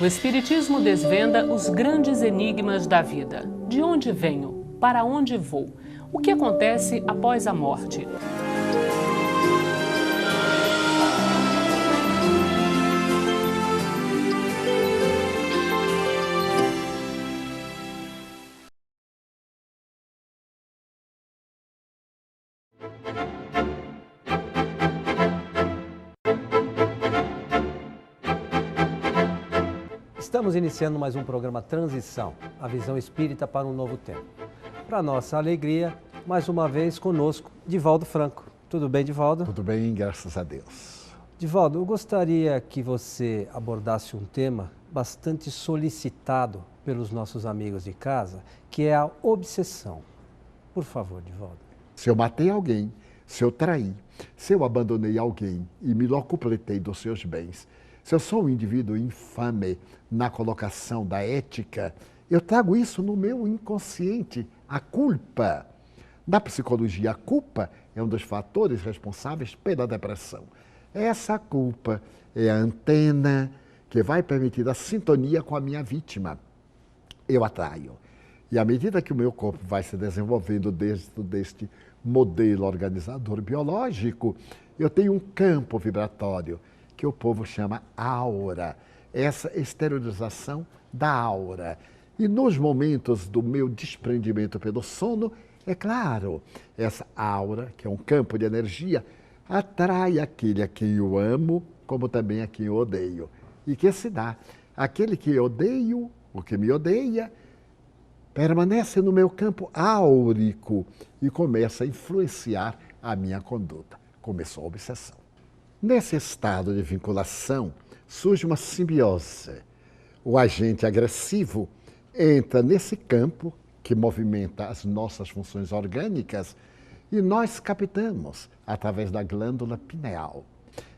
O Espiritismo desvenda os grandes enigmas da vida. De onde venho? Para onde vou? O que acontece após a morte? Estamos iniciando mais um programa Transição, a visão espírita para um novo tempo. Para nossa alegria, mais uma vez conosco, Divaldo Franco. Tudo bem, Divaldo? Tudo bem, graças a Deus. Divaldo, eu gostaria que você abordasse um tema bastante solicitado pelos nossos amigos de casa, que é a obsessão. Por favor, Divaldo. Se eu matei alguém, se eu traí, se eu abandonei alguém e me locupletei dos seus bens, se eu sou um indivíduo infame na colocação da ética, eu trago isso no meu inconsciente, a culpa. Na psicologia, a culpa é um dos fatores responsáveis pela depressão. Essa culpa é a antena que vai permitir a sintonia com a minha vítima. Eu atraio. E à medida que o meu corpo vai se desenvolvendo dentro deste modelo organizador biológico, eu tenho um campo vibratório que o povo chama aura, essa exteriorização da aura. E nos momentos do meu desprendimento pelo sono, é claro, essa aura, que é um campo de energia, atrai aquele a quem eu amo, como também a quem eu odeio. E que se dá, aquele que eu odeio, o que me odeia, permanece no meu campo áurico e começa a influenciar a minha conduta. Começou a obsessão. Nesse estado de vinculação, surge uma simbiose. O agente agressivo entra nesse campo que movimenta as nossas funções orgânicas e nós captamos através da glândula pineal.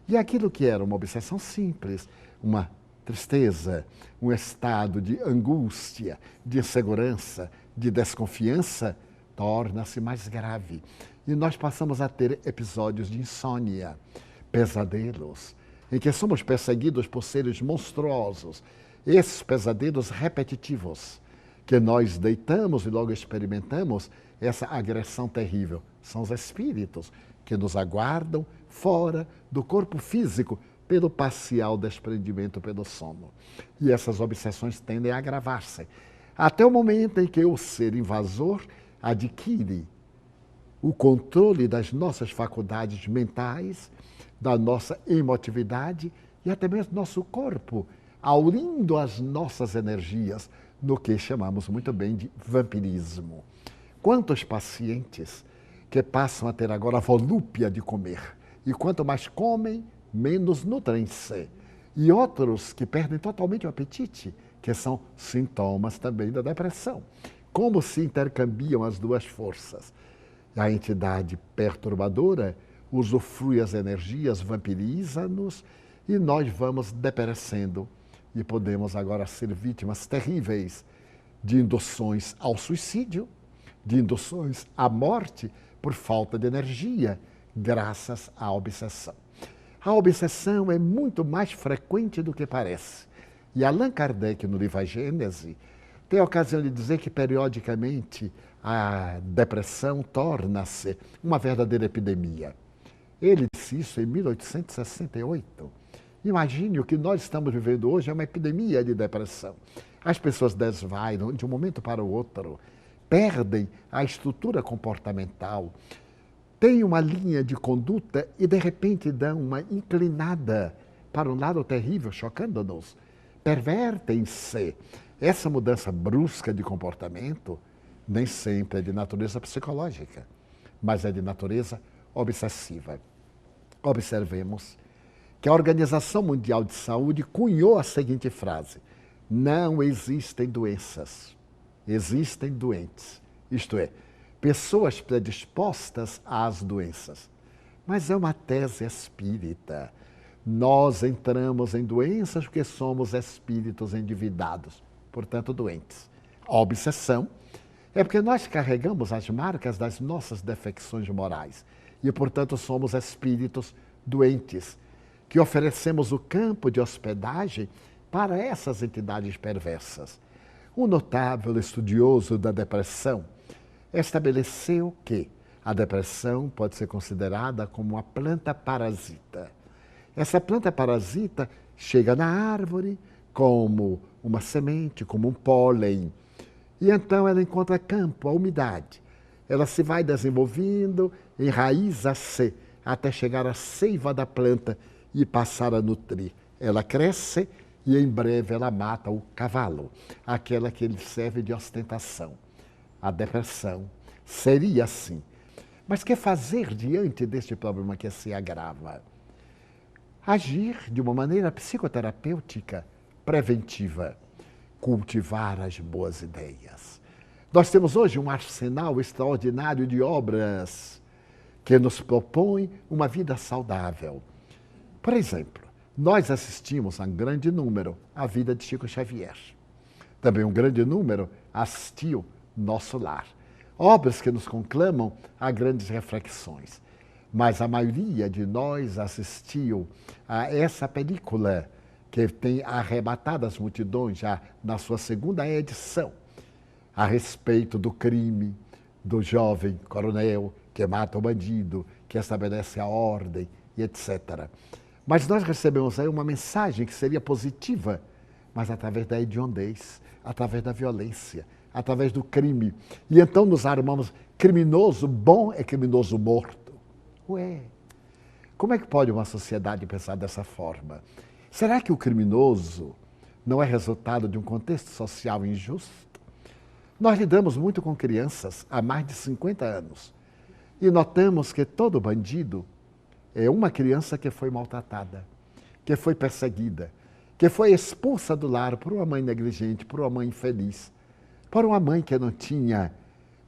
E aquilo que era uma obsessão simples, uma tristeza, um estado de angústia, de insegurança, de desconfiança, torna-se mais grave. E nós passamos a ter episódios de insônia, pesadelos, em que somos perseguidos por seres monstruosos. Esses pesadelos repetitivos, que nós deitamos e logo experimentamos essa agressão terrível. São os espíritos que nos aguardam fora do corpo físico pelo parcial desprendimento pelo sono. E essas obsessões tendem a agravar-se, até o momento em que o ser invasor adquire o controle das nossas faculdades mentais, da nossa emotividade e até mesmo nosso corpo, aurindo as nossas energias no que chamamos muito bem de vampirismo. Quantos pacientes que passam a ter agora a volúpia de comer, e quanto mais comem, menos nutrem-se. E outros que perdem totalmente o apetite, que são sintomas também da depressão. Como se intercambiam as duas forças? A entidade perturbadora usufrui as energias, vampiriza-nos e nós vamos deperecendo e podemos agora ser vítimas terríveis de induções ao suicídio, de induções à morte por falta de energia, graças à obsessão. A obsessão é muito mais frequente do que parece. E Allan Kardec, no livro A Gênese, tem a ocasião de dizer que, periodicamente, a depressão torna-se uma verdadeira epidemia. Ele disse isso em 1868. Imagine o que nós estamos vivendo hoje, é uma epidemia de depressão. As pessoas desvairam de um momento para o outro, perdem a estrutura comportamental, têm uma linha de conduta e, de repente, dão uma inclinada para um lado terrível, chocando-nos. Pervertem-se. Essa mudança brusca de comportamento nem sempre é de natureza psicológica, mas é de natureza obsessiva. Observemos que a Organização Mundial de Saúde cunhou a seguinte frase: não existem doenças, existem doentes. Isto é, pessoas predispostas às doenças. Mas é uma tese espírita. Nós entramos em doenças porque somos espíritos endividados, portanto doentes. A obsessão é porque nós carregamos as marcas das nossas defecções morais e, portanto, somos espíritos doentes, que oferecemos o campo de hospedagem para essas entidades perversas. Um notável estudioso da depressão estabeleceu que a depressão pode ser considerada como uma planta parasita. Essa planta parasita chega na árvore como uma semente, como um pólen. E então ela encontra campo, a umidade. Ela se vai desenvolvendo, enraiza-se até chegar à seiva da planta e passar a nutrir. Ela cresce e em breve ela mata o cavalo, aquela que lhe serve de ostentação. A depressão seria assim. Mas que fazer diante deste problema que se agrava? Agir de uma maneira psicoterapêutica preventiva, cultivar as boas ideias. Nós temos hoje um arsenal extraordinário de obras que nos propõem uma vida saudável. Por exemplo, nós assistimos a um grande número à vida de Chico Xavier. Também um grande número assistiu Nosso Lar. Obras que nos conclamam a grandes reflexões. Mas a maioria de nós assistiu a essa película que tem arrebatado as multidões já na sua segunda edição, a respeito do crime do jovem coronel que mata o bandido, que estabelece a ordem e etc. Mas nós recebemos aí uma mensagem que seria positiva, mas através da hediondez, através da violência, através do crime. E então nos armamos, criminoso bom é criminoso morto. Ué, como é que pode uma sociedade pensar dessa forma? Será que o criminoso não é resultado de um contexto social injusto? Nós lidamos muito com crianças há mais de 50 anos e notamos que todo bandido é uma criança que foi maltratada, que foi perseguida, que foi expulsa do lar por uma mãe negligente, por uma mãe infeliz, por uma mãe que não tinha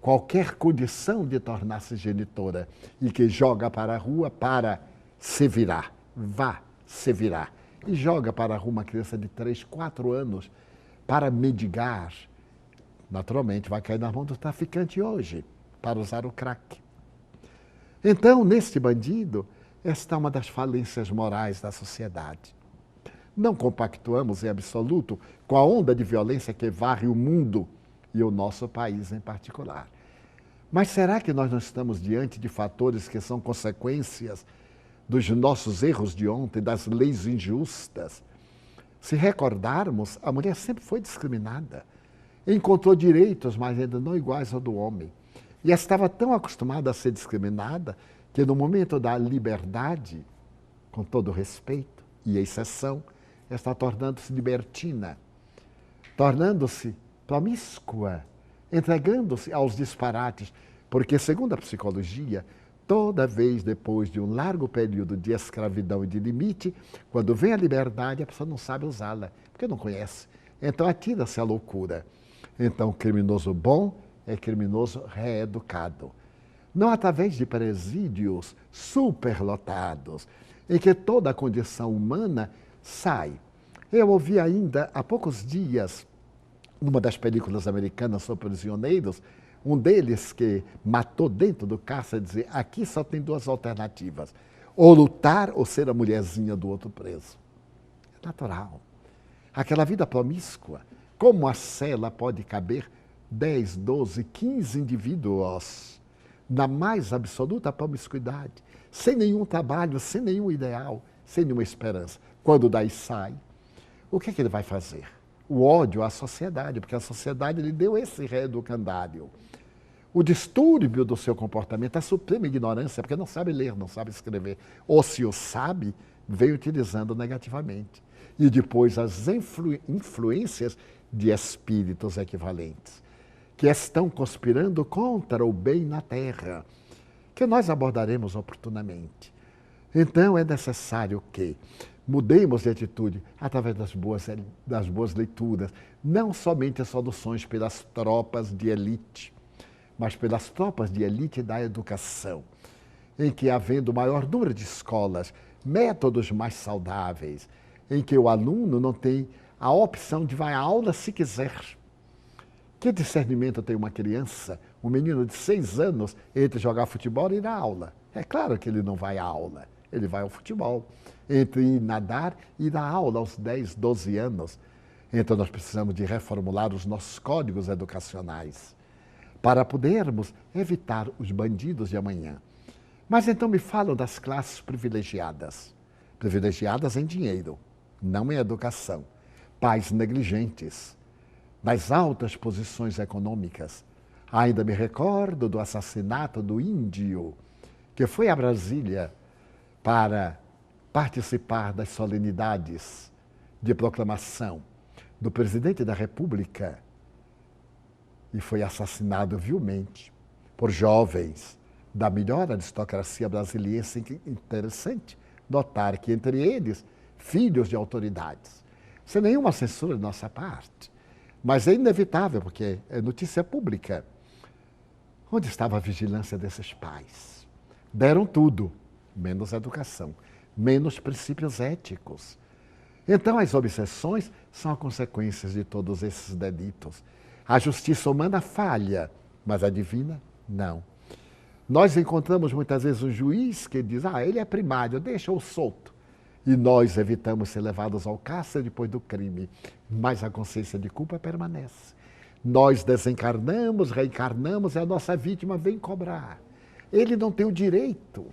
qualquer condição de tornar-se genitora e que joga para a rua para se virar, vá se virar. E joga para a rua uma criança de 3, 4 anos para mendigar. Naturalmente, vai cair na mão do traficante hoje, para usar o crack. Então, neste bandido, esta é uma das falências morais da sociedade. Não compactuamos em absoluto com a onda de violência que varre o mundo e o nosso país em particular. Mas será que nós não estamos diante de fatores que são consequências dos nossos erros de ontem, das leis injustas? Se recordarmos, a mulher sempre foi discriminada. Encontrou direitos, mas ainda não iguais ao do homem. E estava tão acostumada a ser discriminada que no momento da liberdade, com todo respeito e exceção, está tornando-se libertina, tornando-se promíscua, entregando-se aos disparates, porque, segundo a psicologia, toda vez depois de um largo período de escravidão e de limite, quando vem a liberdade, a pessoa não sabe usá-la, porque não conhece. Então atira-se à loucura. Então, criminoso bom é criminoso reeducado. Não através de presídios superlotados, em que toda a condição humana sai. Eu ouvi ainda há poucos dias, numa das películas americanas sobre prisioneiros, um deles que matou dentro do cárcere dizer: aqui só tem 2 alternativas, ou lutar ou ser a mulherzinha do outro preso. É natural. Aquela vida promíscua, como a cela pode caber 10, 12, 15 indivíduos na mais absoluta promiscuidade, sem nenhum trabalho, sem nenhum ideal, sem nenhuma esperança. Quando daí sai, o que é que ele vai fazer? O ódio à sociedade, porque a sociedade lhe deu esse reeducandário. O distúrbio do seu comportamento, a suprema ignorância, porque não sabe ler, não sabe escrever, ou se o sabe, vem utilizando negativamente. E depois as influências de espíritos equivalentes, que estão conspirando contra o bem na Terra, que nós abordaremos oportunamente. Então é necessário que mudemos de atitude através das boas leituras, não somente as soluções pelas tropas de elite, mas pelas tropas de elite da educação, em que, havendo maior número de escolas, métodos mais saudáveis, em que o aluno não tem a opção de vai à aula se quiser. Que discernimento tem uma criança, um menino de 6 anos, entre jogar futebol e ir à aula? É claro que ele não vai à aula, ele vai ao futebol. Entre ir nadar e dar aula aos 10, 12 anos. Então nós precisamos de reformular os nossos códigos educacionais para podermos evitar os bandidos de amanhã. Mas então me falam das classes privilegiadas. Privilegiadas em dinheiro, não em educação. Pais negligentes, nas altas posições econômicas. Ainda me recordo do assassinato do índio, que foi a Brasília para participar das solenidades de proclamação do presidente da República e foi assassinado vilmente por jovens da melhor aristocracia brasileira. Interessante notar que entre eles, filhos de autoridades, sem nenhuma censura de nossa parte. Mas é inevitável, porque é notícia pública. Onde estava a vigilância desses pais? Deram tudo, menos educação, menos princípios éticos. Então, as obsessões são a consequência de todos esses delitos. A justiça humana falha, mas a divina, não. Nós encontramos muitas vezes um juiz que diz, ele é primário, deixa-o solto. E nós evitamos ser levados ao cárcere depois do crime, mas a consciência de culpa permanece. Nós desencarnamos, reencarnamos e a nossa vítima vem cobrar. Ele não tem o direito,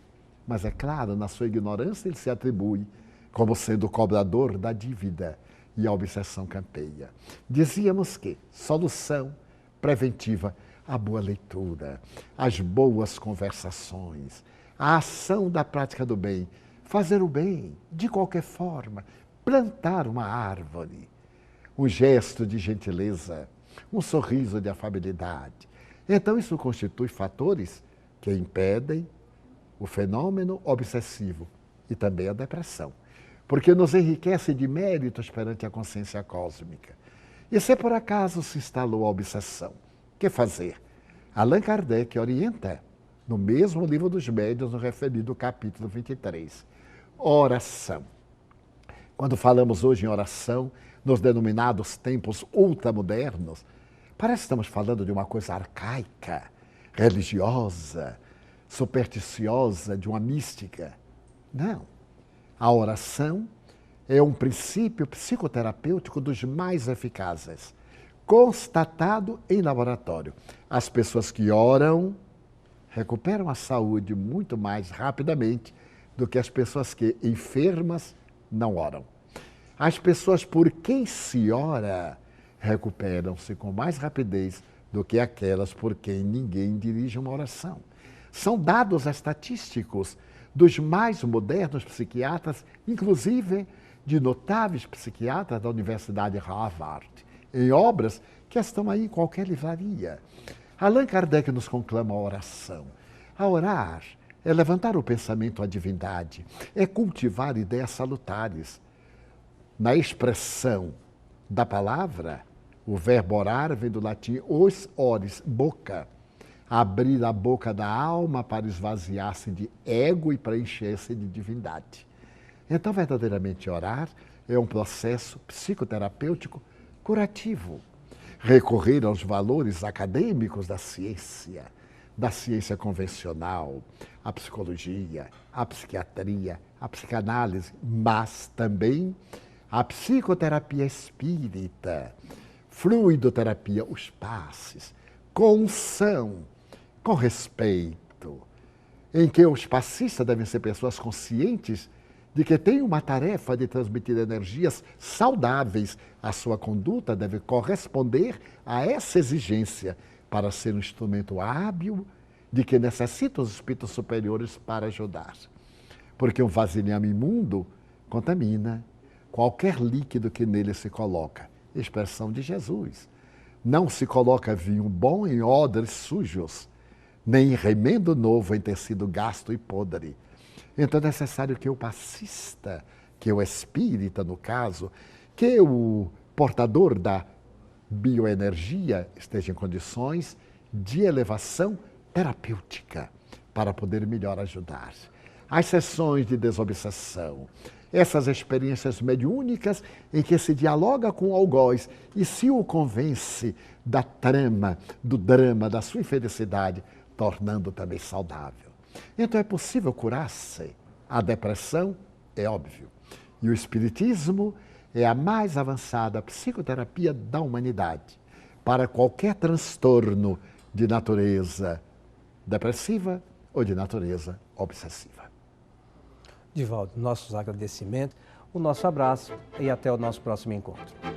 mas é claro, na sua ignorância ele se atribui como sendo o cobrador da dívida e a obsessão campeia. Dizíamos que solução preventiva, a boa leitura, as boas conversações, a ação da prática do bem, fazer o bem de qualquer forma, plantar uma árvore, um gesto de gentileza, um sorriso de afabilidade. Então isso constitui fatores que impedem o fenômeno obsessivo e também a depressão, porque nos enriquece de méritos perante a consciência cósmica. E se por acaso se instalou a obsessão, o que fazer? Allan Kardec orienta, no mesmo livro dos Médiuns, no referido capítulo 23, oração. Quando falamos hoje em oração, nos denominados tempos ultramodernos, parece que estamos falando de uma coisa arcaica, religiosa, supersticiosa, de uma mística. Não. A oração é um princípio psicoterapêutico dos mais eficazes, constatado em laboratório. As pessoas que oram recuperam a saúde muito mais rapidamente do que as pessoas que, enfermas, não oram. As pessoas por quem se ora recuperam-se com mais rapidez do que aquelas por quem ninguém dirige uma oração. São dados estatísticos dos mais modernos psiquiatras, inclusive de notáveis psiquiatras da Universidade Harvard, em obras que estão aí em qualquer livraria. Allan Kardec nos conclama a oração. A orar é levantar o pensamento à divindade, é cultivar ideias salutares. Na expressão da palavra, o verbo orar vem do latim os ores, boca. Abrir a boca da alma para esvaziar-se de ego e preencher-se de divindade. Então, verdadeiramente orar é um processo psicoterapêutico curativo. Recorrer aos valores acadêmicos da ciência convencional, a psicologia, a psiquiatria, a psicanálise, mas também a psicoterapia espírita, fluidoterapia, os passes, com unção, com respeito, em que os passistas devem ser pessoas conscientes de que têm uma tarefa de transmitir energias saudáveis. A sua conduta deve corresponder a essa exigência para ser um instrumento hábil de que necessita os espíritos superiores para ajudar. Porque um vasilhame imundo contamina qualquer líquido que nele se coloca. Expressão de Jesus. Não se coloca vinho bom em odres sujos, nem remendo novo em tecido gasto e podre. Então é necessário que o passista, que o espírita, no caso, que o portador da bioenergia esteja em condições de elevação terapêutica para poder melhor ajudar. As sessões de desobsessão, essas experiências mediúnicas em que se dialoga com o algoz e se o convence da trama, do drama, da sua infelicidade, tornando também saudável. Então é possível curar-se A depressão é óbvio. E o espiritismo é a mais avançada psicoterapia da humanidade para qualquer transtorno de natureza depressiva ou de natureza obsessiva. Divaldo, nossos agradecimentos, o nosso abraço e até o nosso próximo encontro.